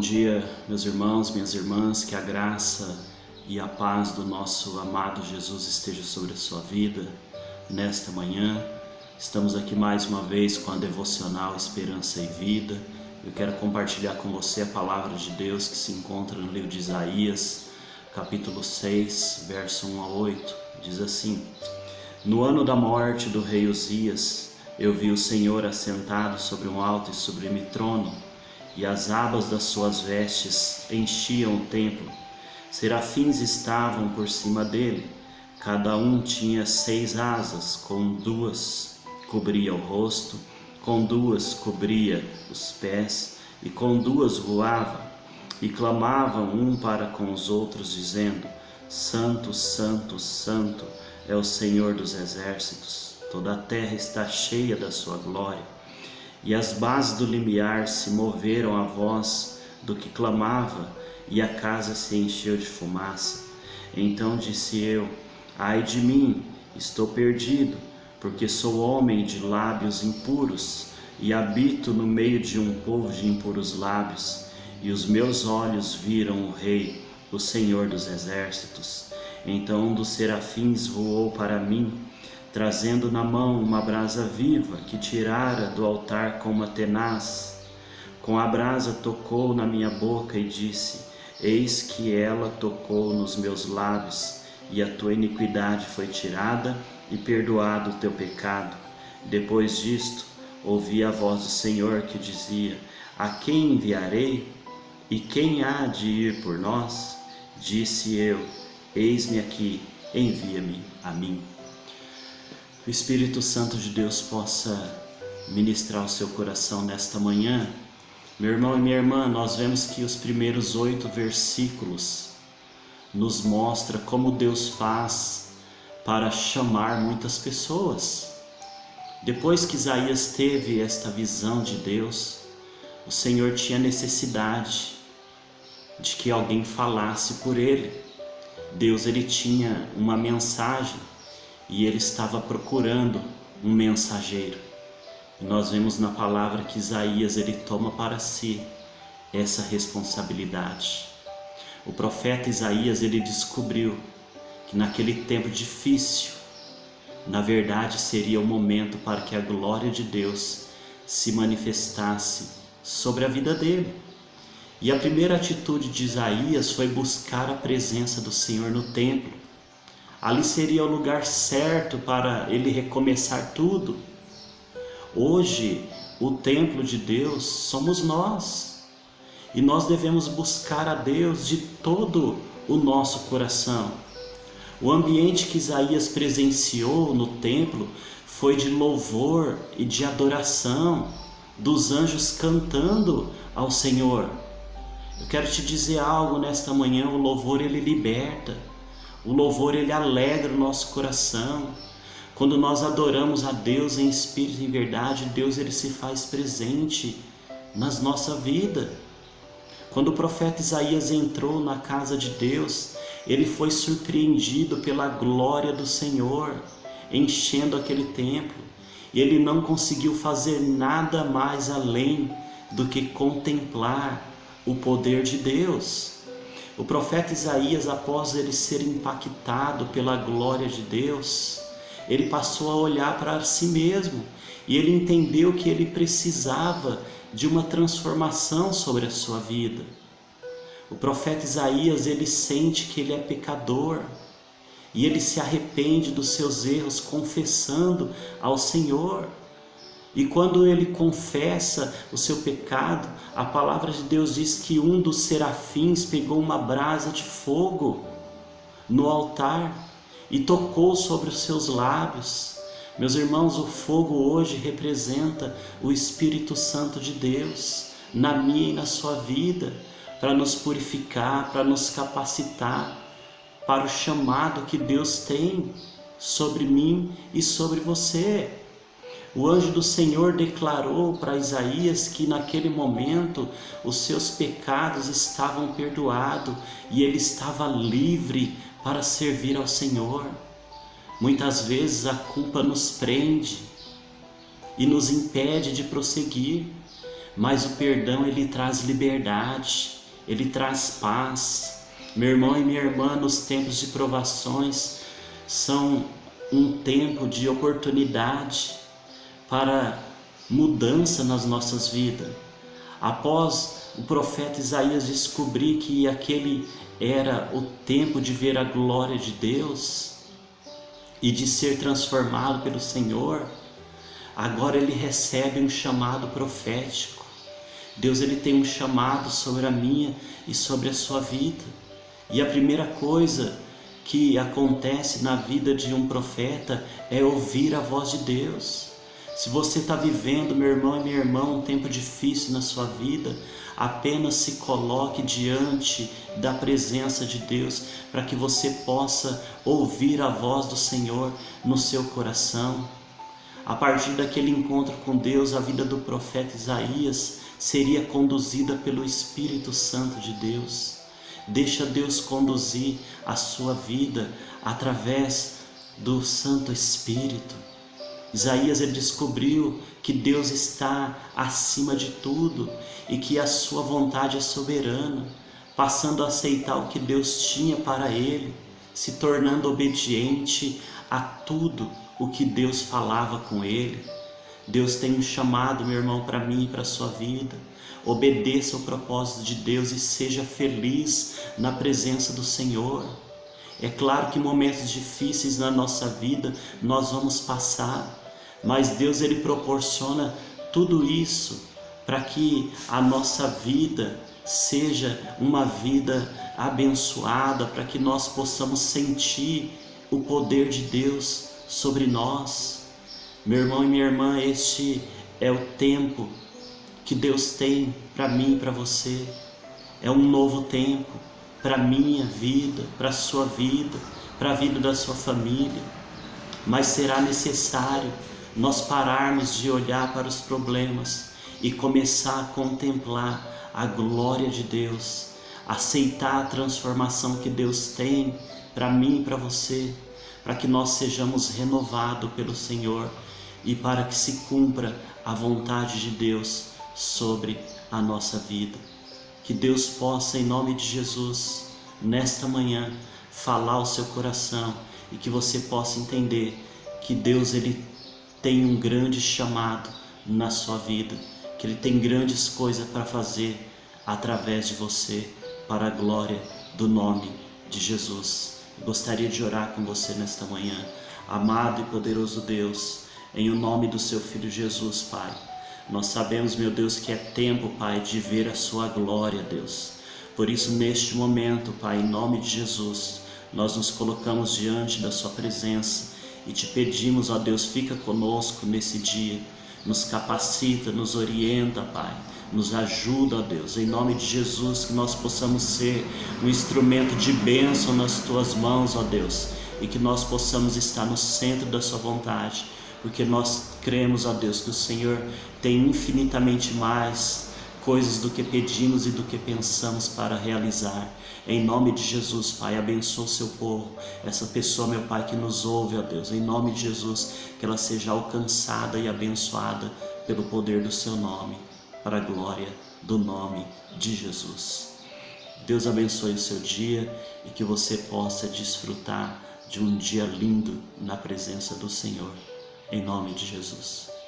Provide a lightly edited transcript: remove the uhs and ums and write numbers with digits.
Bom dia, meus irmãos, minhas irmãs, que a graça e a paz do nosso amado Jesus esteja sobre a sua vida nesta manhã. Estamos aqui mais uma vez com a devocional Esperança e Vida. Eu quero compartilhar com você a palavra de Deus que se encontra no livro de Isaías, capítulo 6, verso 1 a 8. Diz assim: No ano da morte do rei Uzias, eu vi o Senhor assentado sobre um alto e sublime trono, e as abas das suas vestes enchiam o templo. Serafins estavam por cima dele, cada um tinha 6 asas, com 2 cobria o rosto, com 2 cobria os pés, e com 2 voava, e clamavam um para com os outros, dizendo: Santo, Santo, Santo é o Senhor dos exércitos, toda a terra está cheia da sua glória. E as bases do limiar se moveram à voz do que clamava, e a casa se encheu de fumaça. Então disse eu: Ai de mim, estou perdido, porque sou homem de lábios impuros, e habito no meio de um povo de impuros lábios, e os meus olhos viram o Rei, o Senhor dos exércitos. Então um dos serafins voou para mim, trazendo na mão uma brasa viva que tirara do altar com uma tenaz. Com a brasa tocou na minha boca e disse: Eis que ela tocou nos meus lábios, e a tua iniquidade foi tirada e perdoado o teu pecado. Depois disto, ouvi a voz do Senhor que dizia: A quem enviarei? E quem há de ir por nós? Disse eu: Eis-me aqui, envia-me a mim. O Espírito Santo de Deus possa ministrar o seu coração nesta manhã. Meu irmão e minha irmã, nós vemos que os primeiros 8 versículos nos mostra como Deus faz para chamar muitas pessoas. Depois que Isaías teve esta visão de Deus, o Senhor tinha necessidade de que alguém falasse por ele. Deus, ele tinha uma mensagem e ele estava procurando um mensageiro. E nós vemos na palavra que Isaías, ele toma para si essa responsabilidade. O profeta Isaías, ele descobriu que naquele tempo difícil, na verdade seria o momento para que a glória de Deus se manifestasse sobre a vida dele. E a primeira atitude de Isaías foi buscar a presença do Senhor no templo. Ali seria o lugar certo para ele recomeçar tudo. Hoje, o templo de Deus somos nós. E nós devemos buscar a Deus de todo o nosso coração. O ambiente que Isaías presenciou no templo foi de louvor e de adoração, dos anjos cantando ao Senhor. Eu quero te dizer algo nesta manhã: o louvor, ele liberta. O louvor, ele alegra o nosso coração. Quando nós adoramos a Deus em espírito e em verdade, Deus, ele se faz presente na nossa vida. Quando o profeta Isaías entrou na casa de Deus, ele foi surpreendido pela glória do Senhor, enchendo aquele templo. E ele não conseguiu fazer nada mais além do que contemplar o poder de Deus. O profeta Isaías, após ele ser impactado pela glória de Deus, ele passou a olhar para si mesmo e ele entendeu que ele precisava de uma transformação sobre a sua vida. O profeta Isaías, ele sente que ele é pecador e ele se arrepende dos seus erros, confessando ao Senhor. E quando ele confessa o seu pecado, a palavra de Deus diz que um dos serafins pegou uma brasa de fogo no altar e tocou sobre os seus lábios. Meus irmãos, o fogo hoje representa o Espírito Santo de Deus na minha e na sua vida, para nos purificar, para nos capacitar para o chamado que Deus tem sobre mim e sobre você. O anjo do Senhor declarou para Isaías que naquele momento os seus pecados estavam perdoados e ele estava livre para servir ao Senhor. Muitas vezes a culpa nos prende e nos impede de prosseguir, mas o perdão ele traz liberdade, ele traz paz. Meu irmão e minha irmã, nos tempos de provações, são um tempo de oportunidade para mudança nas nossas vidas. Após o profeta Isaías descobrir que aquele era o tempo de ver a glória de Deus e de ser transformado pelo Senhor, agora ele recebe um chamado profético. Deus ele tem um chamado sobre a minha e sobre a sua vida. E a primeira coisa que acontece na vida de um profeta é ouvir a voz de Deus. Se você está vivendo, meu irmão e minha irmã, um tempo difícil na sua vida, apenas se coloque diante da presença de Deus para que você possa ouvir a voz do Senhor no seu coração. A partir daquele encontro com Deus, a vida do profeta Isaías seria conduzida pelo Espírito Santo de Deus. Deixa Deus conduzir a sua vida através do Santo Espírito. Isaías ele descobriu que Deus está acima de tudo e que a sua vontade é soberana, passando a aceitar o que Deus tinha para ele, se tornando obediente a tudo o que Deus falava com ele. Deus tem um chamado, meu irmão, para mim e para a sua vida. Obedeça ao propósito de Deus e seja feliz na presença do Senhor. É claro que momentos difíceis na nossa vida nós vamos passar, mas Deus ele proporciona tudo isso para que a nossa vida seja uma vida abençoada, para que nós possamos sentir o poder de Deus sobre nós. Meu irmão e minha irmã, este é o tempo que Deus tem para mim e para você. É um novo tempo para a minha vida, para a sua vida, para a vida da sua família. Mas será necessário nós pararmos de olhar para os problemas e começar a contemplar a glória de Deus, aceitar a transformação que Deus tem para mim e para você, para que nós sejamos renovados pelo Senhor e para que se cumpra a vontade de Deus sobre a nossa vida. Que Deus possa, em nome de Jesus, nesta manhã, falar ao seu coração e que você possa entender que Deus ele tem um grande chamado na sua vida, que Ele tem grandes coisas para fazer através de você, para a glória do nome de Jesus. Eu gostaria de orar com você nesta manhã. Amado e poderoso Deus, em o nome do seu Filho Jesus, Pai, nós sabemos, meu Deus, que é tempo, Pai, de ver a sua glória, Deus. Por isso, neste momento, Pai, em nome de Jesus, nós nos colocamos diante da sua presença e te pedimos, ó Deus, fica conosco nesse dia, nos capacita, nos orienta, Pai, nos ajuda, ó Deus, em nome de Jesus, que nós possamos ser um instrumento de bênção nas tuas mãos, ó Deus, e que nós possamos estar no centro da sua vontade, porque nós cremos, ó Deus, que o Senhor tem infinitamente mais coisas do que pedimos e do que pensamos para realizar. Em nome de Jesus, Pai, abençoa o seu povo, essa pessoa, meu Pai, que nos ouve, ó Deus, em nome de Jesus, que ela seja alcançada e abençoada pelo poder do seu nome, para a glória do nome de Jesus. Deus abençoe o seu dia e que você possa desfrutar de um dia lindo na presença do Senhor, em nome de Jesus.